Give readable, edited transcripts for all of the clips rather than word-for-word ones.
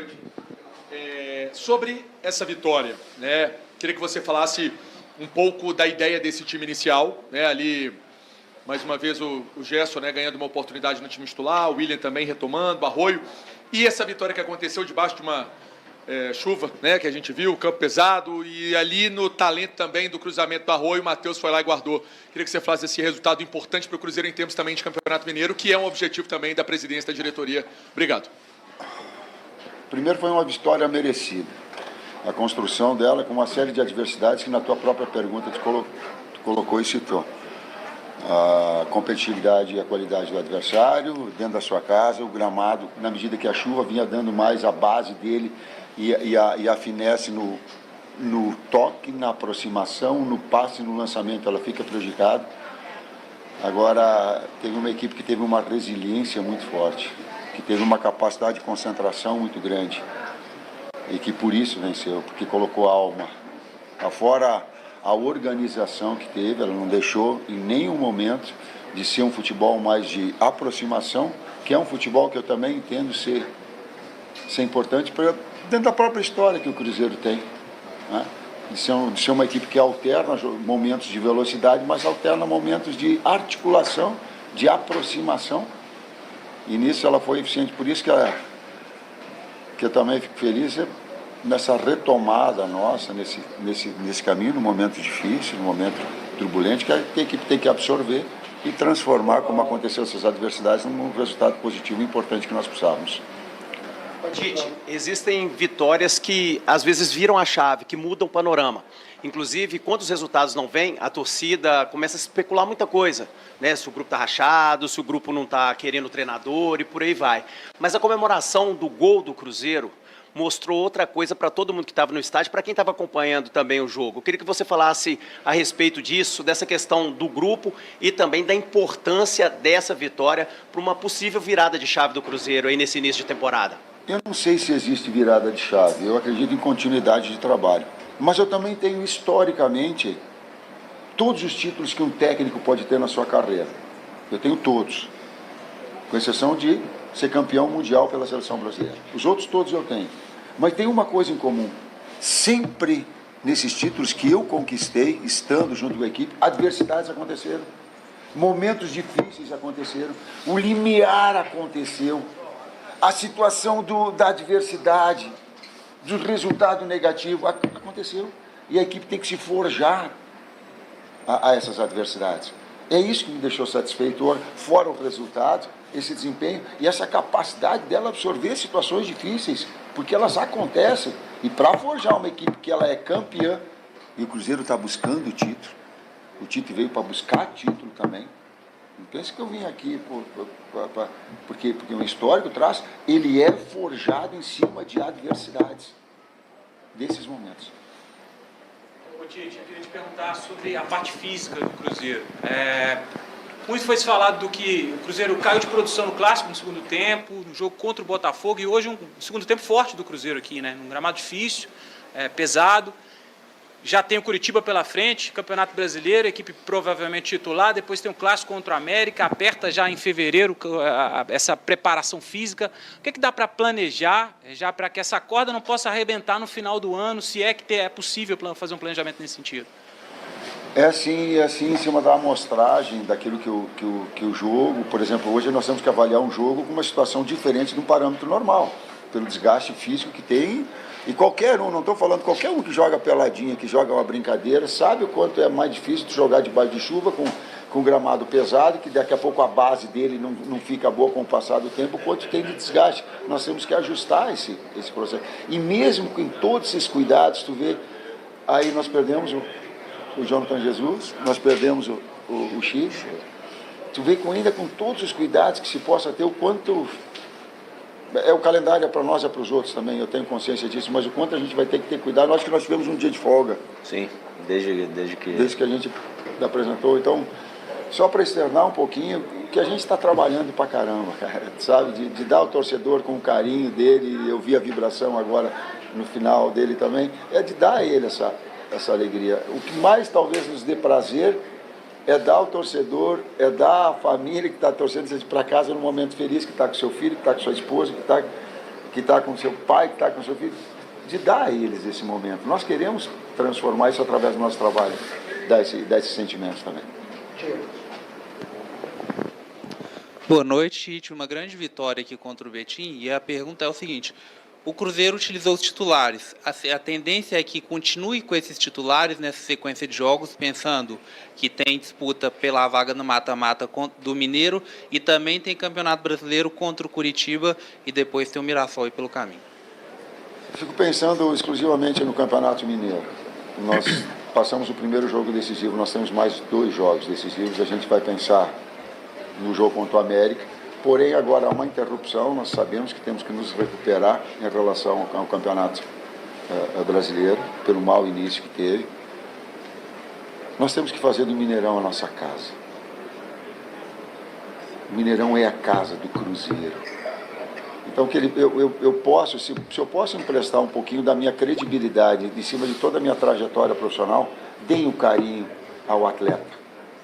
noite. Sobre essa vitória, né? Queria que você falasse um pouco da ideia desse time inicial, né? Ali, mais uma vez, o Gerson, né, ganhando uma oportunidade no time titular, o William também retomando, o Arroio. E essa vitória que aconteceu debaixo de uma chuva, né, que a gente viu, campo pesado, e ali no talento também do cruzamento do Arroio, o Matheus foi lá e guardou. Queria que você falasse esse resultado importante para o Cruzeiro em termos também de Campeonato Mineiro, que é um objetivo também da presidência da diretoria. Obrigado. Primeiro, foi uma vitória merecida. A construção dela com uma série de adversidades que na tua própria pergunta tu colocou e citou. A competitividade e a qualidade do adversário, dentro da sua casa, o gramado, na medida que a chuva vinha dando mais a base dele e a finesse no toque, na aproximação, no passe, no lançamento, ela fica prejudicada. Agora, teve uma equipe que teve uma resiliência muito forte, que teve uma capacidade de concentração muito grande e que por isso venceu, porque colocou a alma. Afora a organização que teve, ela não deixou em nenhum momento de ser um futebol mais de aproximação, que é um futebol que eu também entendo ser importante dentro da própria história que o Cruzeiro tem, né? De ser uma equipe que alterna momentos de velocidade, mas alterna momentos de articulação, de aproximação. E nisso ela foi eficiente, por isso que eu também fico feliz nessa retomada nossa, nesse caminho, num momento difícil, num momento turbulento, que a equipe tem que absorver e transformar, como aconteceu essas adversidades, num resultado positivo e importante que nós precisávamos. Tite, existem vitórias que às vezes viram a chave, que mudam o panorama. Inclusive, quando os resultados não vêm, a torcida começa a especular muita coisa, né? Se o grupo está rachado, se o grupo não está querendo o treinador e por aí vai. Mas a comemoração do gol do Cruzeiro mostrou outra coisa para todo mundo que estava no estádio, para quem estava acompanhando também o jogo. Eu queria que você falasse a respeito disso, dessa questão do grupo e também da importância dessa vitória para uma possível virada de chave do Cruzeiro aí nesse início de temporada. Eu não sei se existe virada de chave, eu acredito em continuidade de trabalho. Mas eu também tenho, historicamente, todos os títulos que um técnico pode ter na sua carreira. Eu tenho todos, com exceção de ser campeão mundial pela seleção brasileira. Os outros todos eu tenho. Mas tem uma coisa em comum. Sempre nesses títulos que eu conquistei, estando junto com a equipe, adversidades aconteceram. Momentos difíceis aconteceram. O limiar aconteceu. A situação da adversidade, do resultado negativo, aconteceu. E a equipe tem que se forjar a essas adversidades. É isso que me deixou satisfeito, fora o resultado, esse desempenho e essa capacidade dela absorver situações difíceis, porque elas acontecem. E para forjar uma equipe que ela é campeã, e o Cruzeiro está buscando o título, o Tite veio para buscar título também. Não pense que eu vim aqui porque o histórico traz, ele é forjado em cima de adversidades, desses momentos. Ô Tite, eu queria te perguntar sobre a parte física do Cruzeiro. Muito foi se falado do que o Cruzeiro caiu de produção no Clássico no segundo tempo, no jogo contra o Botafogo, e hoje um segundo tempo forte do Cruzeiro aqui, né? Um gramado difícil, pesado. Já tem o Curitiba pela frente, Campeonato Brasileiro, equipe provavelmente titular, depois tem o Clássico contra o América, aperta já em fevereiro essa preparação física. O que dá para planejar, já para que essa corda não possa arrebentar no final do ano, se é que é possível fazer um planejamento nesse sentido? É assim em cima da amostragem daquilo que o jogo, por exemplo, hoje nós temos que avaliar um jogo com uma situação diferente do parâmetro normal, pelo desgaste físico que tem. E qualquer um, não estou falando qualquer um que joga peladinha, que joga uma brincadeira, sabe o quanto é mais difícil de jogar debaixo de chuva com gramado pesado, que daqui a pouco a base dele não fica boa com o passar do tempo, o quanto tem de desgaste. Nós temos que ajustar esse processo. E mesmo com todos esses cuidados, tu vê, aí nós perdemos o Jonathan Jesus, nós perdemos o X, tu vê ainda com todos os cuidados que se possa ter, o quanto... O calendário é para nós, é para os outros também, eu tenho consciência disso, mas o quanto a gente vai ter que ter cuidado. Eu acho que nós tivemos um dia de folga. Sim, desde que a gente apresentou. Então, só para externar um pouquinho, que a gente está trabalhando pra caramba, cara, sabe? De dar ao torcedor com o carinho dele, eu vi a vibração agora no final dele também, é de dar a ele essa alegria. O que mais talvez nos dê prazer é dar ao torcedor, é dar à família que está torcendo para casa num momento feliz, que está com seu filho, que está com sua esposa, que está que está com seu pai, que está com seu filho, de dar a eles esse momento. Nós queremos transformar isso através do nosso trabalho, dar esses sentimentos também. Boa noite, Tite. Uma grande vitória aqui contra o Betim. E a pergunta é o seguinte: o Cruzeiro utilizou os titulares. A tendência é que continue com esses titulares nessa sequência de jogos, pensando que tem disputa pela vaga no mata-mata do Mineiro e também tem Campeonato Brasileiro contra o Curitiba e depois tem o Mirassol aí pelo caminho. Fico pensando exclusivamente no Campeonato Mineiro. Nós passamos o primeiro jogo decisivo, nós temos mais 2 jogos decisivos, a gente vai pensar no jogo contra o América, porém agora há uma interrupção, nós sabemos que temos que nos recuperar em relação ao Campeonato Brasileiro, pelo mau início que teve. Nós temos que fazer do Mineirão a nossa casa. O Mineirão é a casa do Cruzeiro. Então, que eu posso, se eu posso emprestar um pouquinho da minha credibilidade em cima de toda a minha trajetória profissional, deem o carinho ao atleta,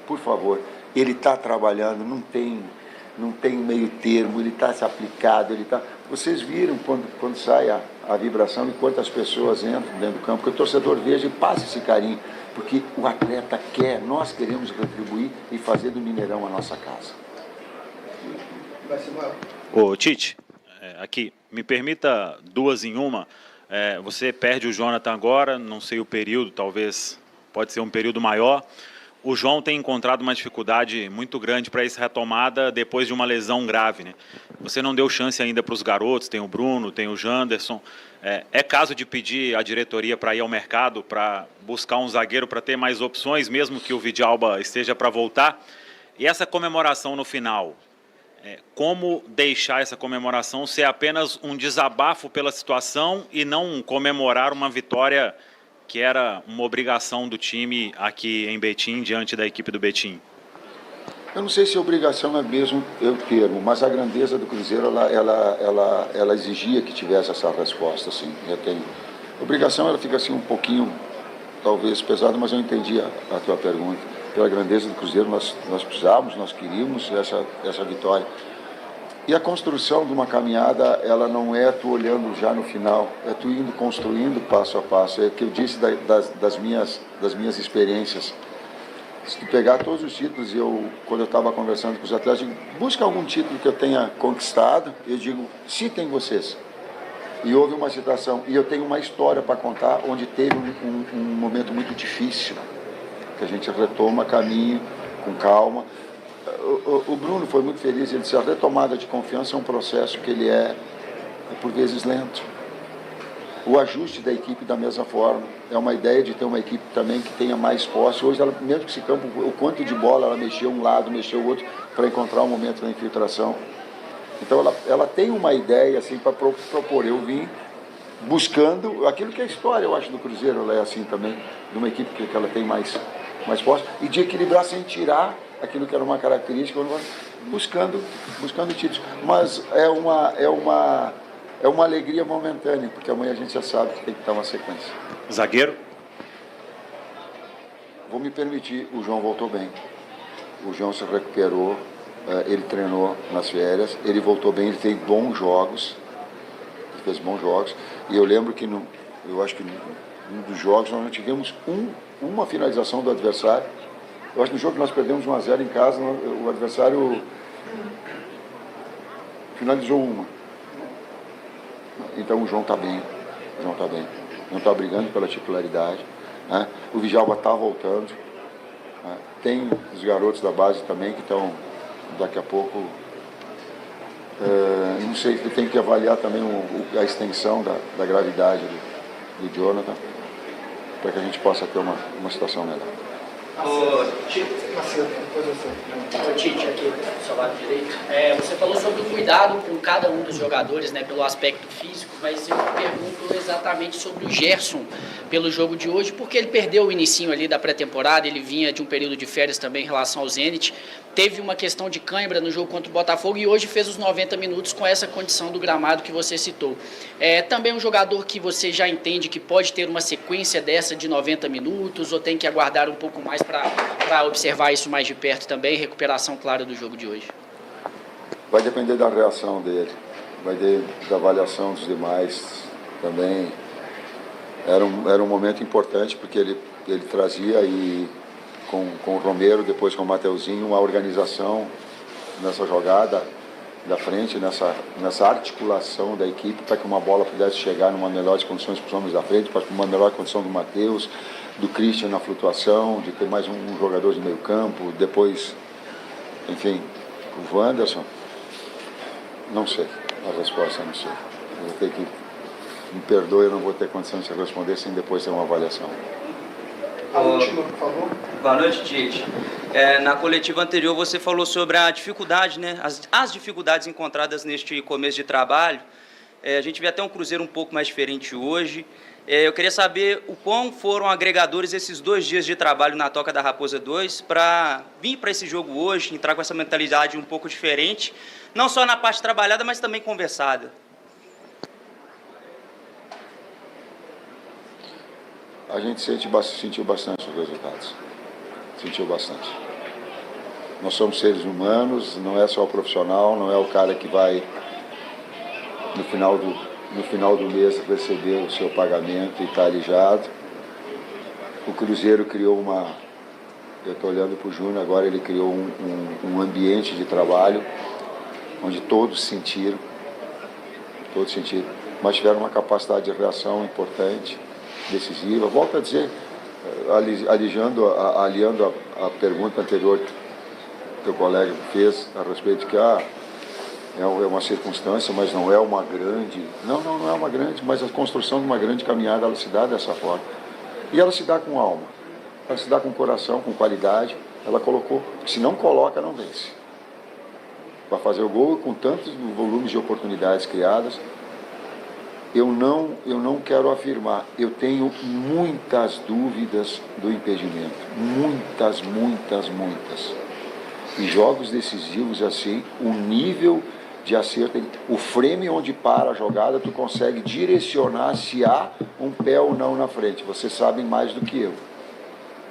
por favor. Ele está trabalhando, não tem meio termo, ele está se aplicado, ele está... Vocês viram quando sai a vibração e quantas pessoas entram dentro do campo, que o torcedor veja e passe esse carinho, porque o atleta quer, nós queremos retribuir e fazer do Mineirão a nossa casa. Ô Tite, aqui, me permita 2 em 1. Você perde o Jonathan agora, não sei o período, talvez pode ser um período maior. O João tem encontrado uma dificuldade muito grande para essa retomada depois de uma lesão grave, né? Você não deu chance ainda para os garotos, tem o Bruno, tem o Janderson. É caso de pedir a diretoria para ir ao mercado, para buscar um zagueiro para ter mais opções, mesmo que o Vidalba esteja para voltar. E essa comemoração no final, como deixar essa comemoração ser apenas um desabafo pela situação e não comemorar uma vitória que era uma obrigação do time aqui em Betim, diante da equipe do Betim? Eu não sei se obrigação é mesmo o termo, mas a grandeza do Cruzeiro, ela exigia que tivesse essa resposta, assim. Obrigação, ela fica assim um pouquinho, talvez, pesada, mas eu entendi a tua pergunta. Pela grandeza do Cruzeiro, nós precisávamos, nós queríamos essa vitória. E a construção de uma caminhada, ela não é tu olhando já no final, é tu indo construindo passo a passo. É o que eu disse das minhas experiências. Se tu pegar todos os títulos, quando eu estava conversando com os atletas, eu digo, busca algum título que eu tenha conquistado, eu digo, citem vocês. E houve uma citação, e eu tenho uma história para contar, onde teve um momento muito difícil, que a gente retoma caminho, com calma. O Bruno foi muito feliz, ele disse, a retomada de confiança é um processo que ele é por vezes lento. O ajuste da equipe da mesma forma, é uma ideia de ter uma equipe também que tenha mais posse. Hoje, ela, mesmo que esse campo, o quanto de bola ela mexeu um lado, mexeu o outro, para encontrar um momento da infiltração. Então ela tem uma ideia assim para propor. Eu vim buscando aquilo que é a história, eu acho, do Cruzeiro, ela é assim também, de uma equipe que ela tem mais posse, e de equilibrar sem tirar aquilo que era uma característica, buscando títulos. Mas é uma alegria momentânea, porque amanhã a gente já sabe que tem que estar uma sequência. Zagueiro? Vou me permitir, o João voltou bem. O João se recuperou, ele treinou nas férias, ele voltou bem, ele fez bons jogos. E eu lembro que, eu acho que um dos jogos nós não tivemos uma finalização do adversário. Eu acho que no jogo que nós perdemos 1-0 em casa, o adversário finalizou uma. Então o João está bem, não está brigando pela titularidade, né? O Vidalba está voltando, né? Tem os garotos da base também que estão daqui a pouco, não sei, tem que avaliar também a extensão da gravidade do Jonathan, para que a gente possa ter uma situação melhor. Tite, aqui do seu lado direito. Você falou sobre o cuidado com cada um dos jogadores, né, pelo aspecto físico, mas eu pergunto exatamente sobre o Gerson pelo jogo de hoje, porque ele perdeu o inicinho ali da pré-temporada, ele vinha de um período de férias também em relação ao Zenit, teve uma questão de cãibra no jogo contra o Botafogo e hoje fez os 90 minutos com essa condição do gramado que você citou. Também um jogador que você já entende que pode ter uma sequência dessa de 90 minutos ou tem que aguardar um pouco mais para observar isso mais de perto também, recuperação clara do jogo de hoje? Vai depender da reação dele. vai ter da avaliação dos demais também. Era um momento importante, porque ele trazia, e com o Romero, depois com o Mateuzinho, uma organização nessa jogada da frente, nessa articulação da equipe, para que uma bola pudesse chegar numa melhores condições para os homens da frente, para uma melhor condição do Matheus, do Christian na flutuação, de ter mais um jogador de meio campo, depois, enfim, o Wanderson. Não sei, a resposta não sei. Eu vou ter que, me perdoe, eu não vou ter condição de responder sem depois ter uma avaliação. A última, por favor. Boa noite, Tite. Na coletiva anterior você falou sobre a dificuldade, né, as dificuldades encontradas neste começo de trabalho. A gente vê até um Cruzeiro um pouco mais diferente hoje. Eu queria saber o quão foram agregadores esses 2 dias de trabalho na Toca da Raposa 2 para vir para esse jogo hoje, entrar com essa mentalidade um pouco diferente, não só na parte trabalhada, mas também conversada. A gente sentiu bastante os resultados. Sentiu bastante. Nós somos seres humanos, não é só o profissional, não é o cara que vai, no final do mês, receber o seu pagamento e está alijado. O Cruzeiro criou eu estou olhando para o Júnior agora, ele criou um ambiente de trabalho onde todos sentiram, mas tiveram uma capacidade de reação importante, decisiva. Volto a dizer, aliando a pergunta anterior que o colega fez a respeito de que é uma circunstância, mas não é uma grande... Não é uma grande, mas a construção de uma grande caminhada, ela se dá dessa forma. E ela se dá com alma, ela se dá com coração, com qualidade. Ela colocou, se não coloca, não vence. Para fazer o gol com tantos volumes de oportunidades criadas, eu não quero afirmar, eu tenho muitas dúvidas do impedimento, muitas. E jogos decisivos assim, o nível de acerto, o frame onde para a jogada, tu consegue direcionar se há um pé ou não na frente. Vocês sabem mais do que eu.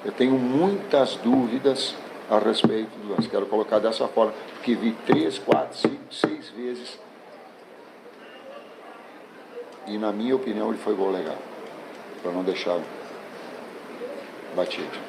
Eu tenho muitas dúvidas a respeito do lance. Quero colocar dessa forma, porque vi 3, 4, 5, 6 vezes. E, na minha opinião, ele foi gol legal, para não deixar batido.